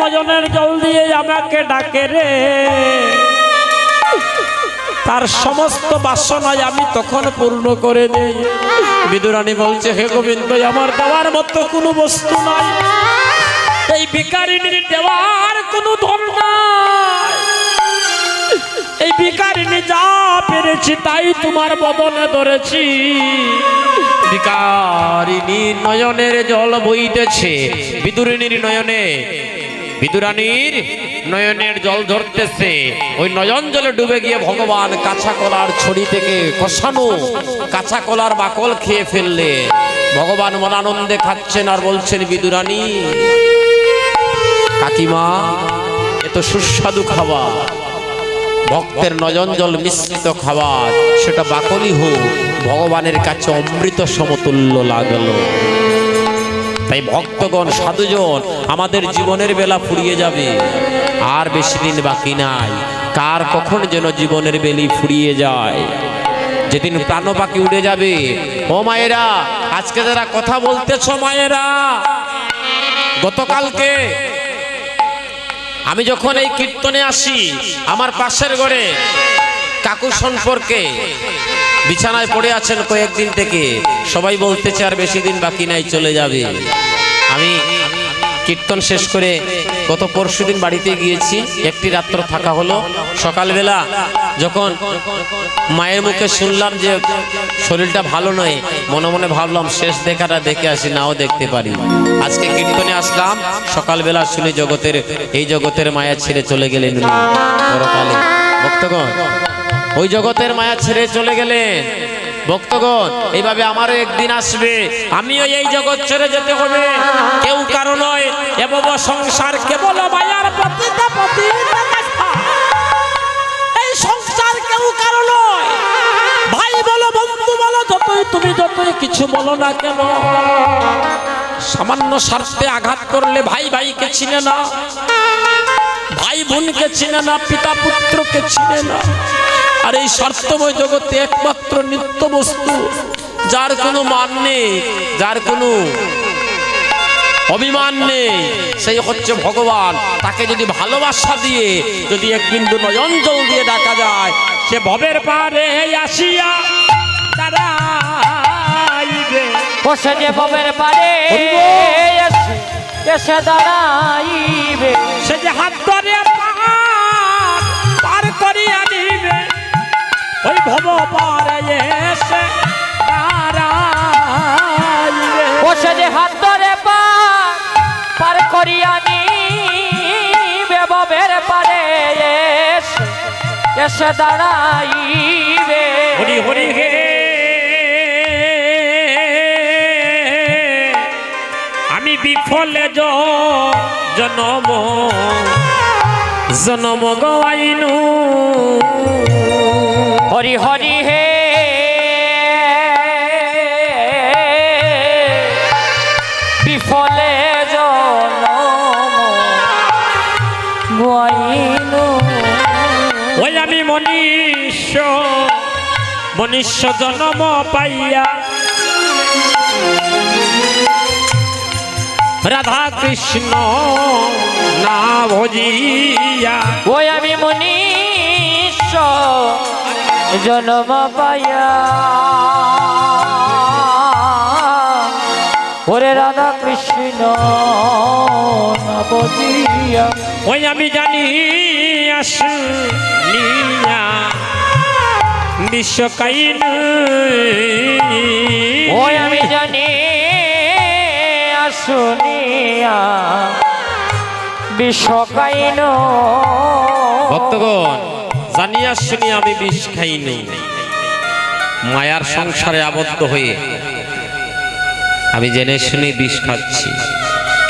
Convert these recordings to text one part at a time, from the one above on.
নয়নের জল দিয়ে আমাকে ডাকে রে, তার সমস্ত বাসনায় আমি তখন পূর্ণ করে দেই। বিদুরানী বলছে, হে গোবিন্দ, আমার দেওয়ার মতো কোনো বস্তু নাই, এই ভিখারিনীর দেওয়ার কোনো ধন নাই। এই ভিখারিনী যা পেরেছি তাই তোমার বদনে ধরেছি। ভিখারিনীর নয়নের জল বইতেছে, বিদুরানীর নয়নে, বিদুরানীর নয়নের জল ধরতেছে। ওই নয়ন জলে ডুবে গিয়ে ভগবান কাঁচা কলার ছড়ি থেকে কষানো কাঁচা কলার বাকল খেয়ে ফেললে। ভগবান মনানন্দে খাচ্ছেন আর বলছেন, বিদুরানী, কাকিমা, এত সুস্বাদু খাবার, ভক্তের নয়ন জল মিশ্রিত খাবার, সেটা বাকলই হোক, ভগবানের কাছে অমৃত সমতুল্য লাগলো। তাই ভক্তগণ, সাধুজন, আমাদের জীবনের বেলা ফুরিয়ে যাবে, আর বেশি দিন বাকি নাই। কার কখন যেন জীবনের বেলি ফুরিয়ে যায়, যেদিন প্রাণ পাখি উড়ে যাবে। ও মায়েরা, আজকে যারা কথা বলতেছ মায়েরা, গতকালকে আমি যখন এই কীর্তনে আসি, আমার পাশের ঘরে কাকু সম্পর্কে বিছানায় পড়ে আছেন কয়েকদিন থেকে, সবাই বলতেছে আর বেশি দিন বাকি নাই, চলে যাবে। আমি কীর্তন শেষ করে গত পরশুদিন বাড়িতে গিয়েছি, একটি রাত্র থাকা হলো। সকালবেলা যখন মায়ের মুখে শুনলাম যে শরীরটা ভালো নয়, মনে মনে ভাবলাম শেষ দেখাটা দেখে আসি, নাও দেখতে পারি। আজকে কীর্তনে আসলাম, সকালবেলা শুনে এই জগতের মায়া ছেড়ে চলে গেলেন পরকালে। ভক্তগণ, ওই জগতের মায়া ছেড়ে চলে গেলেন। ভক্তগণ, এইভাবে আমারও একদিন আসবে, আমিও এই জগৎ ছেড়ে যেতে হবে। কেউ কারো নয়, এবং সংসার কেবল মায়ার পতিতাপতি। এই সংসার কেউ কারো নয়, ভাই বলো, বন্ধু বলো, যতই কিছু বলো না কেন, সামান্য স্বার্থে আঘাত করলে ভাই ভাইকে চিনে না, ভাই বোনকে চিনে না, পিতা পুত্রকে চিনে না। আর এই স্বার্থময় জগতে একমাত্র নিত্য বস্তু, যার কোনো মান নেই, যার কোনো অভিমান নেই, সেই হচ্ছে ভগবান। তাকে যদি ভালোবাসা দিয়ে, যদি এক বিন্দু নয়ন জল দিয়ে ডাকা যায়, সে ভবের পারে আসিয়া দাঁড়াইবে। বসে যে ভবের পারে এসে দাঁড়াইবে, সে যে হাত ধরে পার করিয়া নিবে, ওই ভব পারে এসে দাঁড়াইবে। বসে যে হাত ধরে পার করিয়া নিবে, ভবের পারে এসে দাঁড়াইবে। হরি হরি হে, আমি বিফলে জনম গাইনু। হরি হরি হে, বিফলে জনম গাইনু। ওই আমি মনুষ্য জন্ম পাইয়া রাধা কৃষ্ণ না ভজিয়া। ওই আমি মনুষ্য জন্ম পাইয়া, ওরে রাধা কৃষ্ণ না ভজিয়া। ওই আমি জানি আসনিয়া বিশ্বকাইন। ওই আমি জানি আসনিয়া বিশ্বকাইন। ভক্তগণ, জানিয়া শুনি আমি বিষ খাইনি, মায়ার সংসারে আবদ্ধ হয়ে আমি জেনে শুনে বিষ খাচ্ছি,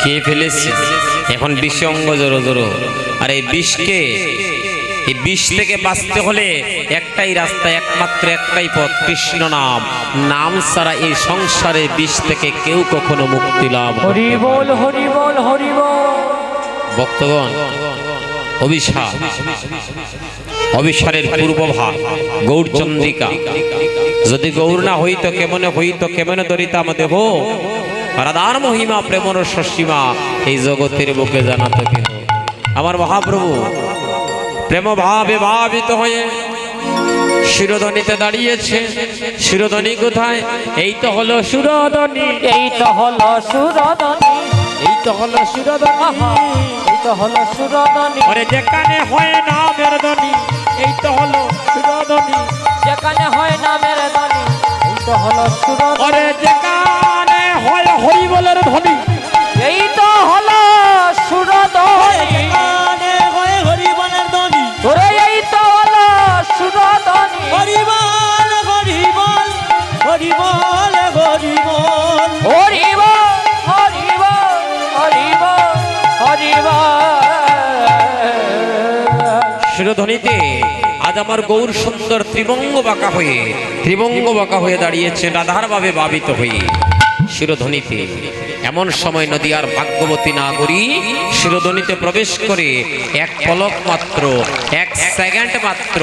খেয়ে ফেলেছি। এখন বিষে অঙ্গ জোরো জোরো। আর এই বিষ থেকে বাঁচতে হলে একটাই রাস্তা, একমাত্র একটাই পথ, কৃষ্ণ নাম। নাম ছাড়া এই সংসারে বিষ থেকে কেউ কখনো মুক্তি লাভ। হরি বল, হরি বল, হরি বল। ভক্তগণ, অবিসারের পূর্বভাগ গৌরচন্দ্রিকা, যদি গৌর না হইত কেমনে ধরিতাম দেহ। রাধার মহিমা প্রেমর সসীমা এই জগতের বুকে জানাতো কেহ। আমার মহাপ্রভু প্রেম ভাবে ভাবিত হয়ে শিরোধনীতে দাঁড়িয়েছে। শিরোধনী কোথায়? এই তো হলো সুরধনী, এই তো হলো সুরধনী, এই তো হলো সুরধনী, এই তো হলো সুরধনী। ওরে যেখানে হয় নামের ধ্বনি, এই তো হলো সুরধনী, যেখানে হয় নামের ধ্বনি, এই তো হলো সুরধনী। ওরে যেখানে হয় হরিবলের ধ্বনি, এই তো হলো সুরধনী, হয় হরিবনের ধ্বনি, ওরে এই তো হলো সুরধনী। হরিবল হরিবল হরিবল হরিবল। হরিব হরিব হরিব হরিব। শিরোধনীতে আজ আমার গৌর সুন্দর ত্রিবঙ্গ বাঁকা হয়ে দাঁড়িয়েছে রাধার ভাবে ভাবিত হয়ে শিরোধনীতে। এমন সময় নদিয়ার ভাগ্যবতী নাগরী শিরোধনীতে প্রবেশ করে এক পলক মাত্র, এক সেকেন্ড মাত্র,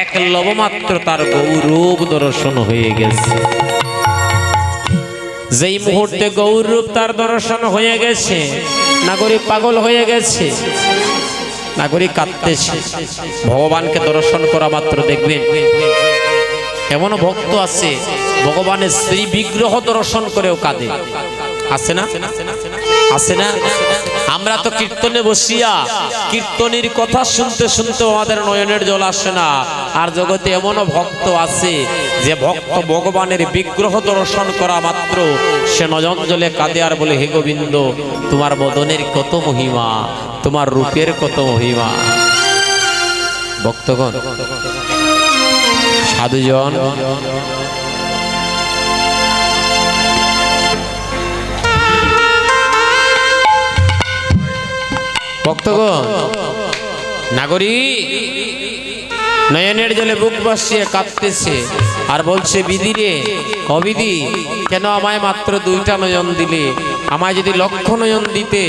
এক লব মাত্র তার গৌরূপ দর্শন হয়ে গেছে। যেই মুহূর্তে গৌরূপ তার দর্শন হয়ে গেছে, নাগরী পাগল হয়ে গেছে, নাগরিক কাঁদতেছে। ভগবানকে দর্শন করা মাত্র দেখবেন এমনও ভক্ত আছে ভগবানের শ্রী বিগ্রহ দর্শন করেও কাঁদে। আছে না? আছে না? আমরা তো কীর্তনে বসিয়া কীর্তনের কথা শুনতে শুনতে আমাদের নয়নের জল আসে না। আর জগতে এমনও ভক্ত আছে যে ভক্ত ভগবানের বিগ্রহ দর্শন করা মাত্র সে নয়ন জলে কাঁদে আর বলে, হে গোবিন্দ, তোমার বদনের কত মহিমা, তোমার রূপের কত মহিমা। ভক্তগণ, সাধুজন, ভক্তগণ, নাগরী নয়নের জলে বুক ভাসিয়ে কাঁদতেছে আর বলছে, বিধিরে অবিধি, কেন আমায় মাত্র 2টা নয়ন দিলে? আমায় যদি লক্ষ নয়ন দিতে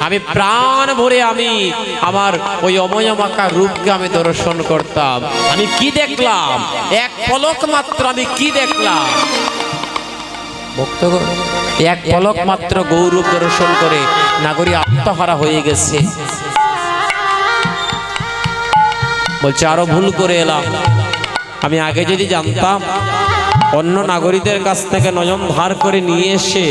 আমি প্রাণ ভরে আমি আমার ওই অময়মাকা রূপকে আমি দর্শন করতাম। আমি কি দেখলাম? এক পলক মাত্র আমি কি দেখলাম? ভক্তগণ, এক পলক মাত্র গৌরূপ দর্শন করে নাগরী আত্মহারা হয়ে গেছে। বলছে, আরো ভুল করে এলাম। আমি আগে যদি জানতাম, অন্য নাগরিকদের কাছ থেকে নয়ন ধার করে নিয়ে এসে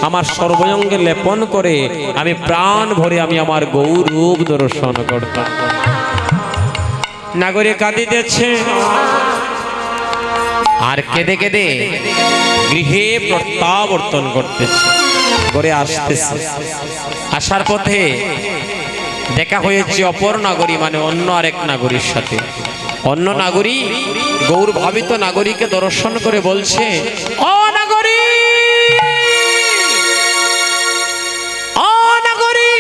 আমার সর্বঙ্গে লেপন করে আমি প্রাণ ভরে আমি আমার গৌরূপ দর্শন করতাম। নাগরিক কাঁদিতেছে আর কেঁদে কেঁদে গৃহে প্রত্যাবর্তন করতেছে, করে আসতেছে। আসার পথে দেখা হয়েছে অপর নাগরী, মানে অন্য আরেক নাগরীর সাথে। অন্য নাগরী গৌর ভাবিত নাগরীকে দর্শন করে বলছে, ও নাগরী, ও নাগরী,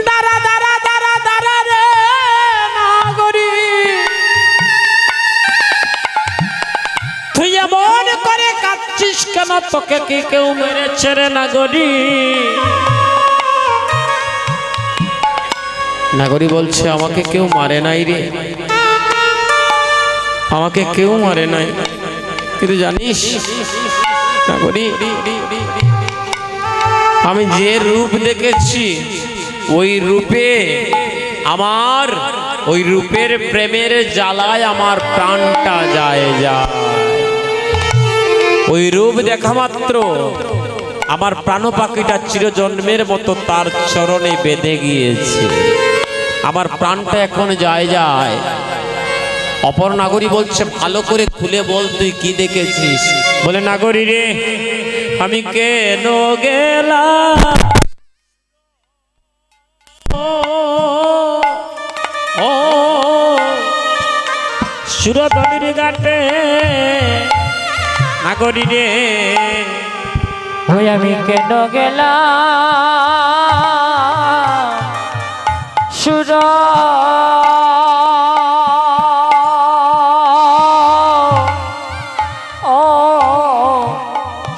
দাঁড়া দাঁড়া দাঁড়া দাঁড়া রে নাগরী, তুই এমন করে কাঁদছিস কেন? তোকে কি কেউ মেরেছে রে নাগরী? নাগরী বলছে, আমাকে কেউ মারে নাই রে, আমাকে কেউ মারে নাই। কিন্তু জানিস নাগরী, আমি যে রূপ দেখেছি ওই রূপে আমার, ওই রূপের প্রেমের জ্বালায় আমার প্রাণটা যায় যায়। ওই রূপ দেখা মাত্র আমার প্রাণ পাখিটা চিরজন্মের মতো তার চরণে বেঁধে গিয়েছে। আমার প্রাণটা এখন যায় যায়। অপর নাগরী বলছে, ভালো করে খুলে বল, তুই কি দেখেছিস? বলে, নাগরী রে, আমি কেন গেলাম ও সুরধনীর ঘাটে, নাগরী রে, ওই আমি কেন গেলাম সুর ও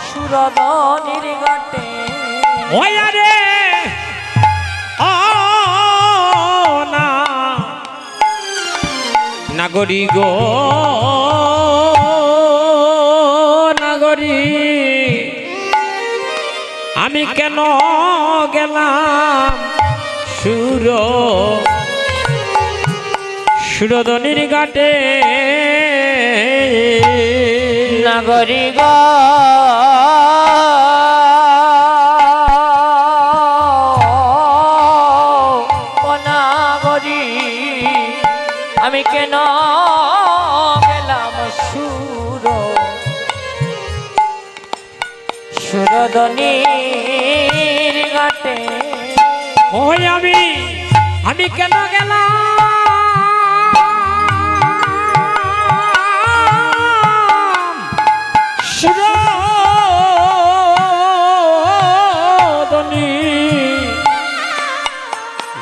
সুরধনীর ঘাটে। ওই আরে ও না নাগরী গো, নাগরী, আমি কেন গেলাম সুরধনির ঘাটে নাগরি গো ও নাগরি আমি কেন গেলাম সুরধনির ঘাটে ওই আমি কেন গেলাম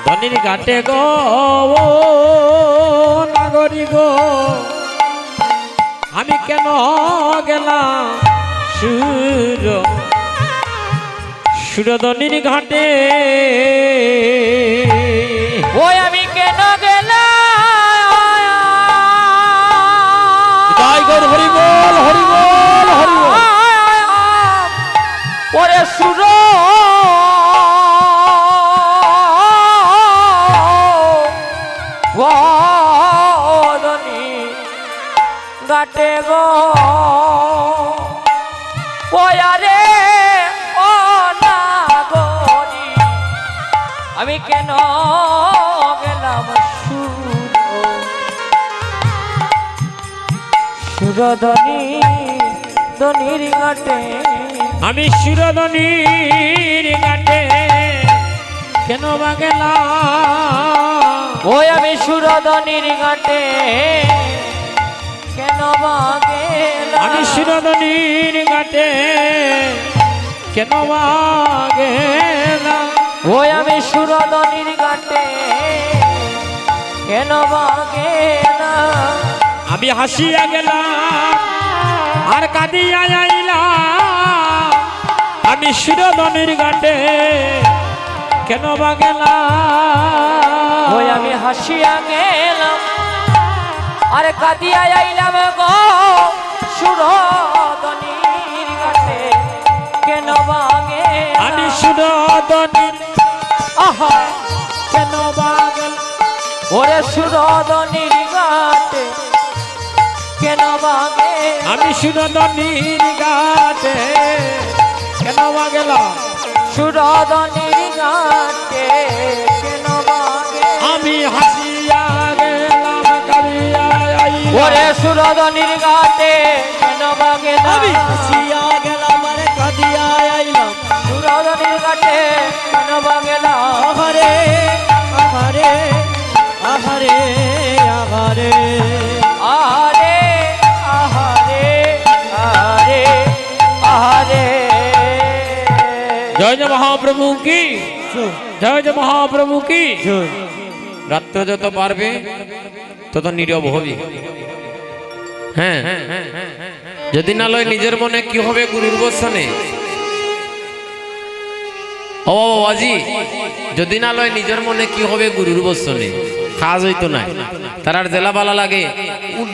ধনির ঘাটে গো নাগরি গো আমি কেন গেলাম সুরধনির ঘাটে ওই আমি কেন গেলাম হরি বল হরি বল হরি বল ওরে সুর ঘাটে গো ওয়ারে ও নাগরি আমি কেন গেলাম সুরধনির ঘাটে আমি সুরধনির ঘাটে কেন বা গেলাম ওই আমি সুরধনির ঘাটে কেন বা গেলাম আমি সুরধনির ঘাটে কেন বা গেলাম ওই আমি সুরধনির ঘাটে কেন বা গেলাম আমি হাসিয়া গেলাম আর কাঁদিয়া আইলাম আমি সুরধনির ঘাটে কেন বা গেলাম ওই আমি হাসিয়া গেলাম আর কাঁদিয়া আইলাম গো সুরধনির ঘাটে কেন বা গেলাম আমি সুরধনির আহা কেন বা গেলাম ওরে সুরধনির ঘাটে কেন বা গেলাম আমি সুরধনির ঘাটে কেন বা গেলাম সুরধনির ঘাটে কেন বা গেলাম আমি হাসিয়া গেলাম কাঁদিয়া আইলাম ওরে সুরধনির ঘাটে কেন বা গেলাম আমি হাসিয়া গেলাম আর কাঁদিয়া আইলাম সুরধনির ঘাটে কেন বা গেলাম আহারে আহারে আহারে আহারে আহারে আহারে আহারে আহারে জয় জয় মহাপ্রভু কি জয় জয় মহাপ্রভু কি রাত্র যত পারবে তত নীরব হবি হ্যাঁ যদি না লয় নিজের মনে কি হবে গুরুর বচনে ও বাবাজি যদি না লয় নিজের মনে কি হবে গুরুর বচনে কাজ হইতো না তার জেলা বালা লাগে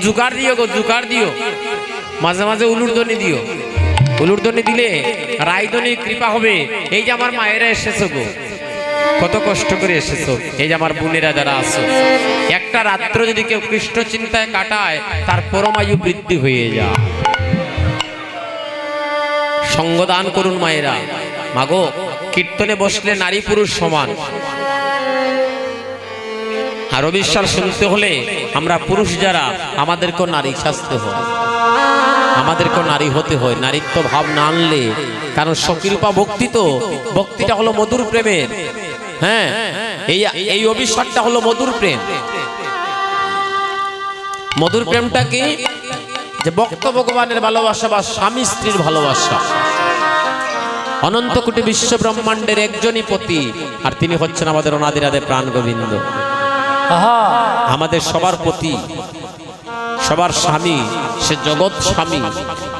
জুকার দিও গো জুকার দিও মাঝে মাঝে উলুরদনি দিও উলুরদনি দিলে রায়দনির কৃপা হবে এই যে আমার মায়েরা এসেছো গো কত কষ্ট করে এসেছো এই যে আমার বোনেরা যারা আছো একটা রাত্র যদি কেউ কৃষ্ণ চিন্তায় কাটায় তার পরমায়ু বৃদ্ধি হয়ে যায় সঙ্গদান করুন মায়েরা মাগো কীর্তনে বসলে নারী পুরুষ সমান আর অবিশ্বাস শুনতে হলে আমরা পুরুষ যারা আমাদেরকেও নারী সাজতে হয় আমাদেরকেও নারী হতে হয় নারীত্ব ভাব না আনলে কারণ সকৃপা ভক্তি তো ভক্তিটা হলো মধুর প্রেমের হ্যাঁ এই অভিশাপটা হলো মধুর প্রেম মধুর প্রেমটা কি যে ভক্ত ভগবানের ভালোবাসা বা স্বামী স্ত্রীর ভালোবাসা অনন্ত কোটি বিশ্ব ব্রহ্মাণ্ডের একজনই পতি আর তিনি হচ্ছেন আমাদের অনাদিরাদে প্রাণ গোবিন্দ আমাদের সবার পতি সবার স্বামী সে জগৎ স্বামী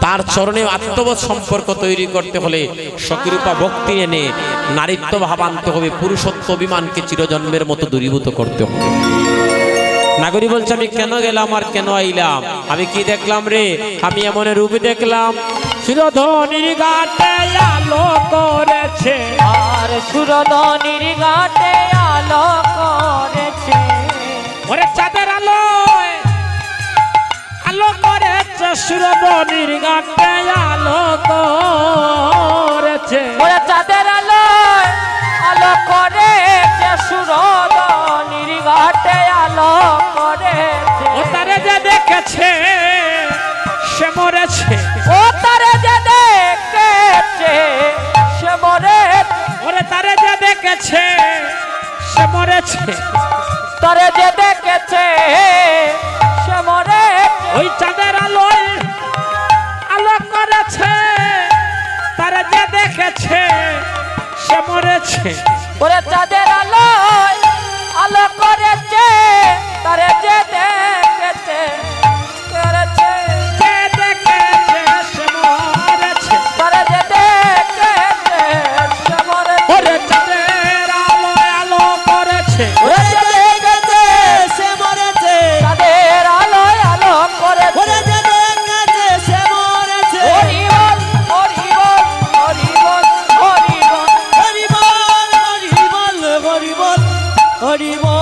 তার চরণে আত্মবোধ সম্পর্ক তৈরি করতে হলে সকৃপা ভক্তি এনে নারীত্ব ভাব আনতে হবে পুরুষত্ব অভিমানকে চিরজন্মের মতো দূরীভূত করতে হবে নাগরী বলছে আমি কেন গেলাম আর কেন আইলাম আমি কি দেখলাম রে আমি এমন রূপ দেখলাম সুরধনির ঘাটে আলো করেছে আর সুরধনির ঘাটে আলো করেছে ওরে চাঁদের আলোয় আলো করেছে সুরবনির ঘাটে আলো করেছে ওরে চাঁদের আলো আলো করেছে সুরদনির ঘাটে আলো করেছে ও তারে যে দেখেছে সে মরেছে ও তারে যে দেখেছে সে মরেছে ওরে তারে যে দেখেছে সে মরেছে তারে যে দেখেছে সে মরেছে ওই চাঁদের আলোয় আলো করেছে তারে যে দেখেছে সে মরেছে ওরে চাঁদের আলো আলো করেছে তারে যে দেখেছে করেছে যে দেখেছে সে মরেছে তারে যে দেখেছে সে মরেছে ওরে চাঁদের আলোয় আলো করেছে ওরে যে দেখেছে সে মরেছে চাঁদের আলো আলো করেছে ওরে যে দেখেছে সে মরেছে হরি বল হরি বল হরি বল হরি বল হরি বল হরি বল হরি বল হরি বল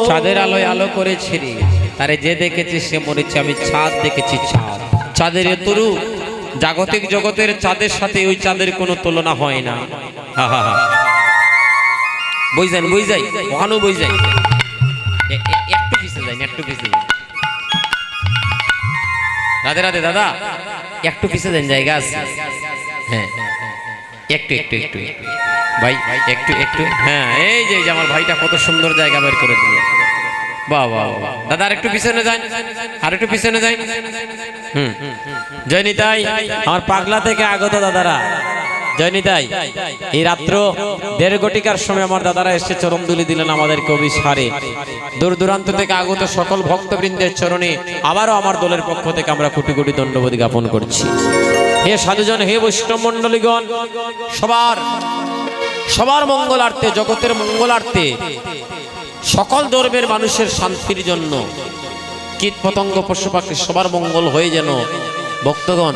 চাঁদের আলোয় আলো করেছে রে তারে যে দেখেছে সে মরেছে আমি চাঁদ দেখেছি চাঁদ চাঁদের এতরু জাগতিক জগতের চাঁদের সাথে ওই চাঁদের কোনো তুলনা হয় না বই যাই ওখানেও বই যাই একটু পিছিয়ে যাই একটু পিছিয়ে যাই রাধে রাধে দাদা একটু পিছিয়ে যান জায়গা আছে হ্যাঁ একটু একটু একটু ভাই একটু একটু হ্যাঁ এই যে আমার ভাইটা কত সুন্দর জায়গা বের করে দিল বাহ বাহ বাহ। দাদা আর একটু পিছনে যান আর একটু পিছনে যান জয় নিতাই আমার পাগলা থেকে আগত দাদারা জয় নিতাই এই রাত্র 1:30 ঘটিকার সময় আমার দাদারা এসে চরণ দুলি দিলেন আমাদেরকে অভিসারে দূর দূরান্ত থেকে আগত সকল ভক্তবৃন্দের চরণে আবারও আমার দলের পক্ষ থেকে আমরা কোটি কোটি দণ্ডবোধ জ্ঞাপন করছি হে সাধুজন হে বৈষ্ণব মণ্ডলীগণ সবার মঙ্গলার্থে জগতের মঙ্গলার্থে সকল ধর্মের মানুষের শান্তির জন্য কীট পতঙ্গ পশু পাখি সবার মঙ্গল হয়ে যেন ভক্তগণ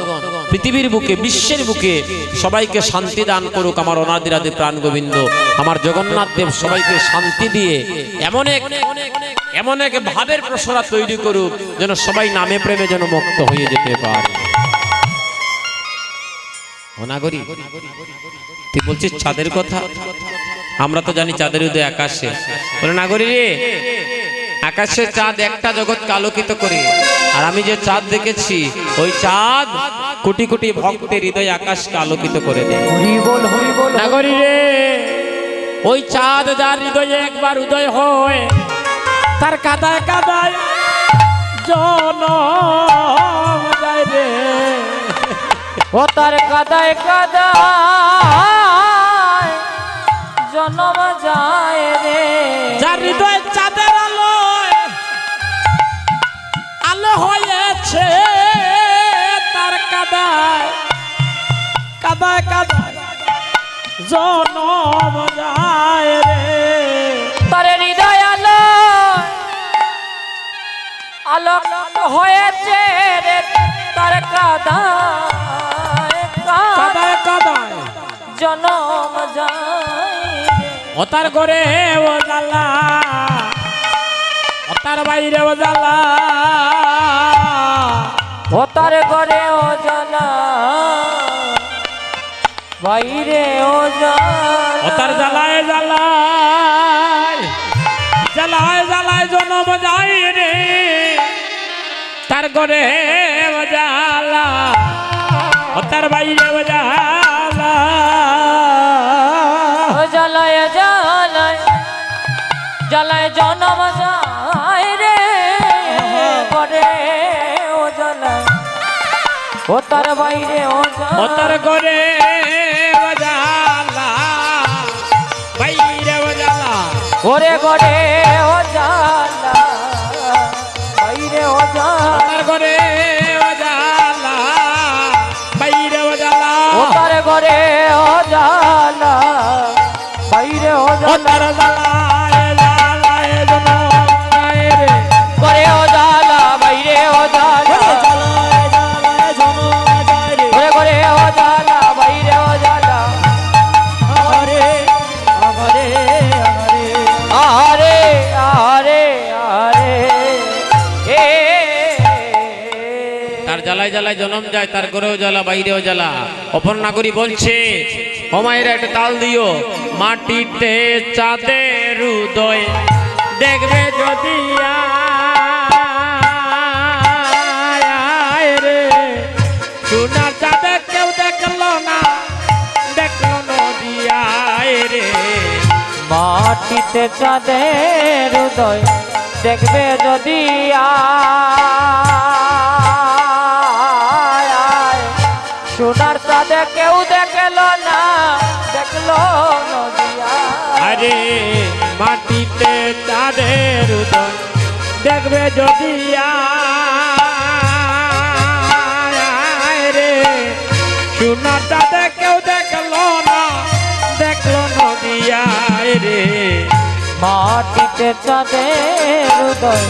পৃথিবীর বুকে বিশ্বের বুকে সবাইকে শান্তি দান করুক আমার অনাদিরাদি প্রাণ গোবিন্দ আমার জগন্নাথ দেব সবাইকে শান্তি দিয়ে এমন এক ভাবের প্রসরা তৈরি করুক যেন সবাই নামে প্রেমে যেন মুক্ত হয়ে যেতে পারে অনাগরি তুই বলছিস চাঁদের কথা আমরা তো জানি চাঁদের উদয় আকাশে বলে নাগরি রে আকাশে চাঁদ একটা জগৎকে আলোকিত করে আর আমি যে চাঁদ দেখেছি ওই চাঁদ কোটি কোটি ভক্তের হৃদয় আকাশকে আলোকিত করে দেয় হরি বল নাগরি রে ওই চাঁদ যার হৃদয়ে একবার উদয় হয় তার কাদায় কাদায় জনম যায় রে ও তার কাদায় কাদায় জনম যায় রে যার হৃদয় চাঁদের আলো হয়েছে তার কাদায় কাদায় কাদায় জনম যায় রে তার হৃদয় আলো আলো হয়েছে রে তার কাদায় কাদায় কাদায় জনম যায় রে ও তার ঘরে ও জ্বালা ও তার বাইরে ও জ্বালা ও তার ঘরে ও জ্বালা বাইরে ও জ্বালা ও তার জ্বালায় জ্বালায় জ্বালায় জ্বালায় জনম যায় রে তার ঘরে ও জ্বালা ও তার বাইরে ও জ্বালা ও জ্বালায় জ্বালায় জ্বালায় জনম যায় রে ঘরে ও জ্বালায় ও তার বাইরে ও ও তার জ্বালা ঘরে ও জ্বালা বাইরে ও জ্বালা ওরে ঘরে ও জ্বালা বাইরে ও জ্বালা তার ঘরে ও জ্বালা বাইরে ও জ্বালা ও তার ঘরে ও জ্বালা বাইরে ও ও জ্বালা তার জ্বালায় জ্বালায় জনম যায় রে ঘরে ও জ্বালা বাইরে ও জ্বালা ঘরে ঘরে ও জ্বালা বাইরে ও জ্বালা ঘরে জ্বালায় জ্বালায় জনম যায়, তার ঘরেও জ্বালা বাইরেও জ্বালা। অপর্ণা করি বলছে, ও মায়েরা একটা তাল দিও। মাটিতে চাঁদের উদয় দেখবে যদি আয় রে, সোনার চাঁদে কেউ দেখলো না, দেখলো নদী আয় রে। মাটিতে চাঁদের উদয় দেখবে যদি আয়, আয়। সোনার চাঁদে কেউ দেখলো না, দেখলো নদী আয়। আরে মাটিতে চাঁদের উদয় দেখবে যদি আয় রে, সোনার চাঁদে কেউ দেখলো না, দেখলো নদী আয় রে। মাটিতে চাঁদের উদয়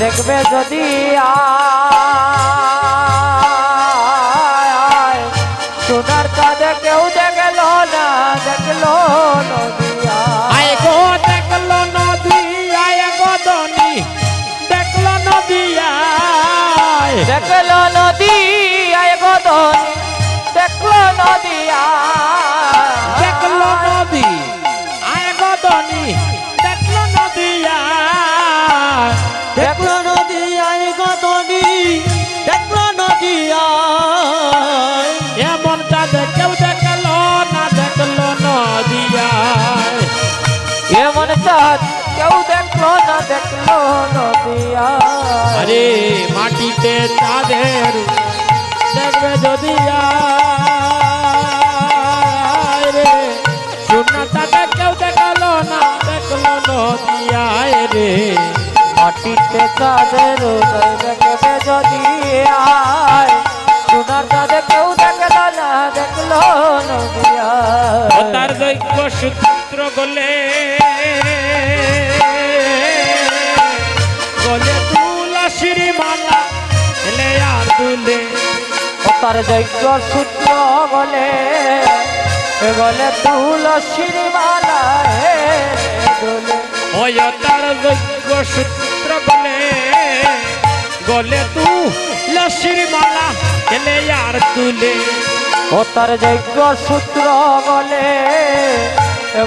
দেখবে যদি আয়, আয়। সোনার চাঁদে কেউ দেখলো না, দেখলো নদী আয়। আয় গো দেখলো নদী আয় গো ধনী, দেখলো নদী আয়। দেখলো নদী আয় গো ধনী, দেখলো নদী আয়। দেখলো নদী আয় গো ধনী, দেখলো নদী আয়। দেখলো নদী আয় গো ধনী, দেখলো নদী আয়। এমন চাঁদে কেউ দেখলো না, দেখলো নদী আয়। এমন চাঁদ কেউ দেখলো না, দেখলো নদী আয়। আরে মাটিতে চাঁদের দেখবে যদি আয় রে, সোনার চাঁদে কেউ দেখলো না, দেখলো নদী আয় রে। মাটিতে চাঁদের উদয় দেখবে যদি আয়, সোনার চাঁদে কেউ দেখলো না, দেখলো নদী আয়। ও তার দৈক্য সূত্র গলে গলে তুলসীর মালা এলে আর দুলে। ও তার যজ্ঞ সূত্র বলে গলে তুলসীর মালা হে দোলে। ওই তার দৈক্য সূত্র গলে গলে তুলসীর মালা এলে আর তুলে। ও তার যজ্ঞ সূত্র বলে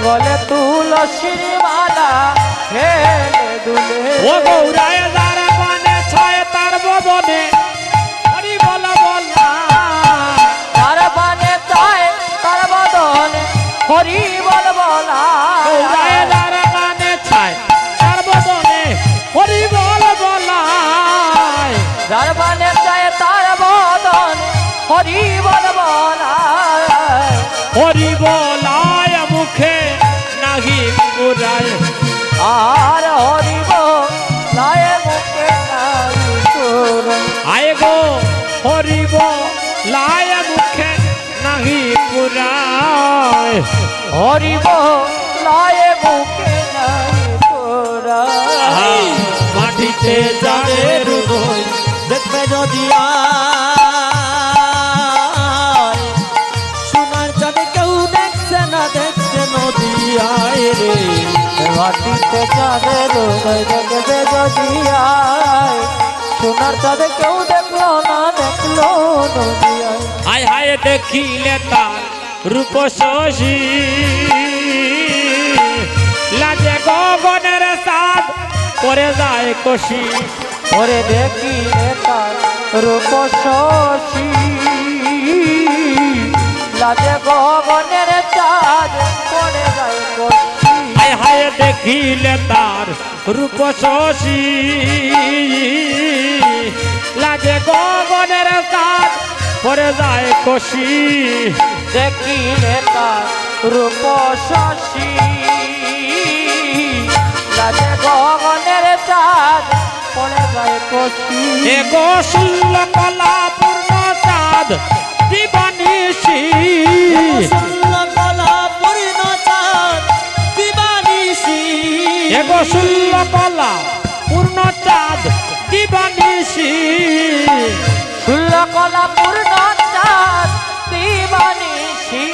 বলে তুলসীর মালা হে দুলে। ও গৌরায় দ্বারা মানে ছয় তার বদনে হরি বল বলা। তার মানে চায় তার বদনে হরি বল বলা। গৌরায় দ্বারা মানে ছয় তার বদনে হরি বল বলা। যার মানে চায় তার বদনে হরি বল বলা। হরি বলায় মুখে নাহি পুরায়। আর হরি বলায় মুখে নাই সুর। আয় গো হরি বলায় মুখে নাহি পুরায়। হরি বলায় মুখে নাই সুর। মাটিতে চাঁদের উদয় দেখবে যদি আয়, সোনার চাঁদে কেউ দেখছে না, দেখছে নদী আয় রে। মাটিতে চাঁদের উদয় দেখবে যদি আয়, সোনার চাঁদে কেউ দেখলো না, দেখলো নদী আয়। হায় হায় দেখিলে তার রূপ শশী লাজে গগনের সাদ করে যায় কষি। ওরে দেখিলে তার রূপ শশী লাজে গগনের চাঁদ পড়ে যায় কষি। হায় হায় দেখিলে তার রূপ শশী লাজে গগনের সাদ করে যায় কষি। দেখিলে তার রূপ শশী লাজে গগনের চাঁদ পড়ে যায় কষি। এ গো শুল্ল কলা পূর্ণ চাঁদ দিবানিশি। কলা পূর্ণ চাঁদ দিবানিশি। এ গো শুল্ল কলা পূর্ণ চাঁদ দিবানিশি। ষোলকলা পূর্ণ চাঁদ দিবানিশি।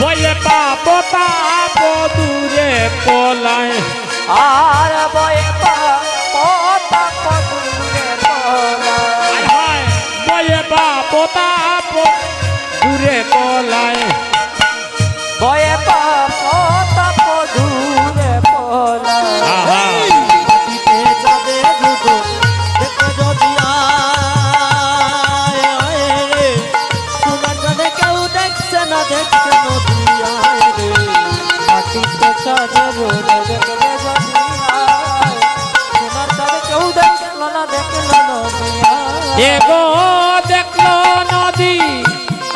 বয়ে পাপ তাপ দূরে পলায়। আর বয়ে পাপ দূরে পলায়। হায় হায় পতাপ দূরে পলায় ভয়ে পাপ তাপ দূরে পলায় আহা মাটিতে চাঁদের দুটো দেখতে যদি আয় আয় রে সোনার চাঁদে কেউ দেখছে না দেখছে নদী আয় রে মাটিতে চাঁদের দেখবে যদি আয় সোনার চাঁদে কেউ দেখলো না দেখলো নদিয়া এগো দেখলো নদী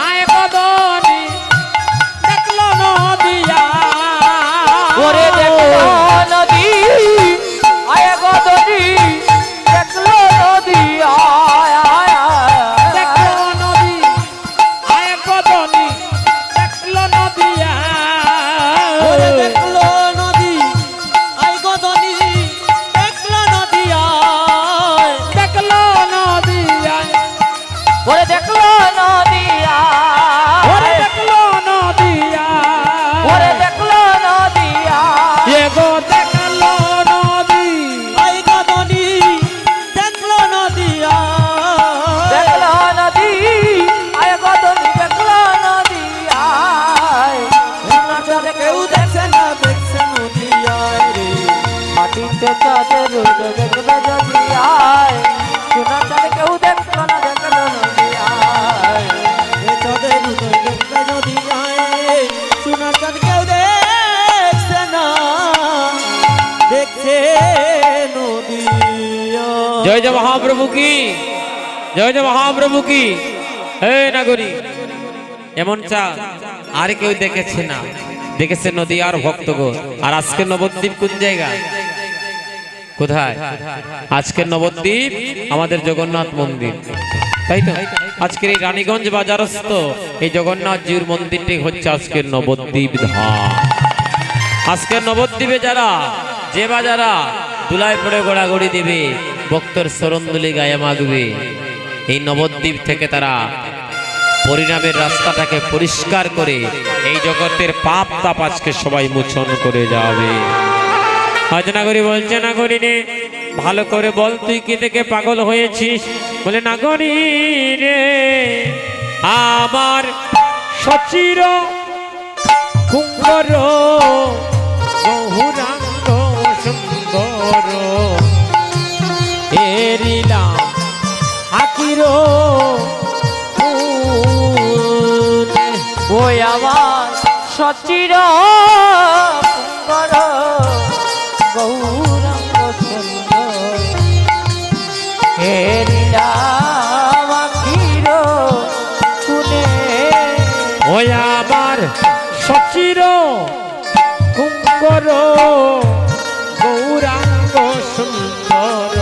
আয় গদনি দেখলো নদিয়া ওরে দেখলো নদী আয় গদনি দেখলো নদী আয় আয় আয় দেখলো নদী আয় গদনি দেখলো নদিয়া ওরে দেখলো নদী আই গদনি দেখলো নদী আয় দেখলো নদিয়া ওরে দেখলো নদী ওরে আয় দেখলো নদিয়া ওরে দেখলো নদী আয় এগো দেখলো নদী আই গদনি দেখলো নদী আয় দেখলো নদী আয় গদনি দেখলো নদী আয় সোনার চাঁদে কেউ দেখছে না দেখছে নদী আয় রে মাটিতে চাঁদের দেখবে যদি আয় সোনার চাঁদে কেউ দেখলো না দেখলো নদী আয় এ চাঁদের উদয় দেখতে যদি আয় সোনার চাঁদ কেউ দেখছে না দেখছে নদী আয়। জয় জয় মহাপ্রভু কি জয় জয় মহাপ্রভু কি হে নাগরী এমন চাঁদ আর কেউ দেখেছে না দেখেছে নদী আর ভক্তগণ আর আজকে নবদ্বীপ কোন জায়গা কোথায় আজকের নবদ্বীপ আমাদের জগন্নাথ মন্দির তাই তো আজকের এই রানীগঞ্জ বাজারস্থ এই জগন্নাথ জিউর মন্দিরটি হচ্ছে আজকের নবদ্বীপ ধাম আজকের নবদ্বীপে যারা যে বা যারা দুলায় পড়ে গোড়াগড়ি দেবে ভক্তর শরণদুলি গায়ে মাগবে এই নবদ্বীপ থেকে তারা পরিণামের রাস্তাটাকে পরিষ্কার করে এই জগতের পাপ তাপ আজকে সবাই মোচন করে যাবে আজ নাগরী বলছে নাগরী রে ভালো করে বল তুই কি থেকে পাগল হয়েছিস বলে নাগরী রে আমার সচির কুঙ্গর বহুরাঙ্গ সুন্দর এরিলাম আকির ওই আমার সচির কুঙ্গর গৌরাঙ্গ সুন্দর হে লীলামাখির কুনে ওই আমার সচির কুঙ্গর গৌরাঙ্গ সুন্দর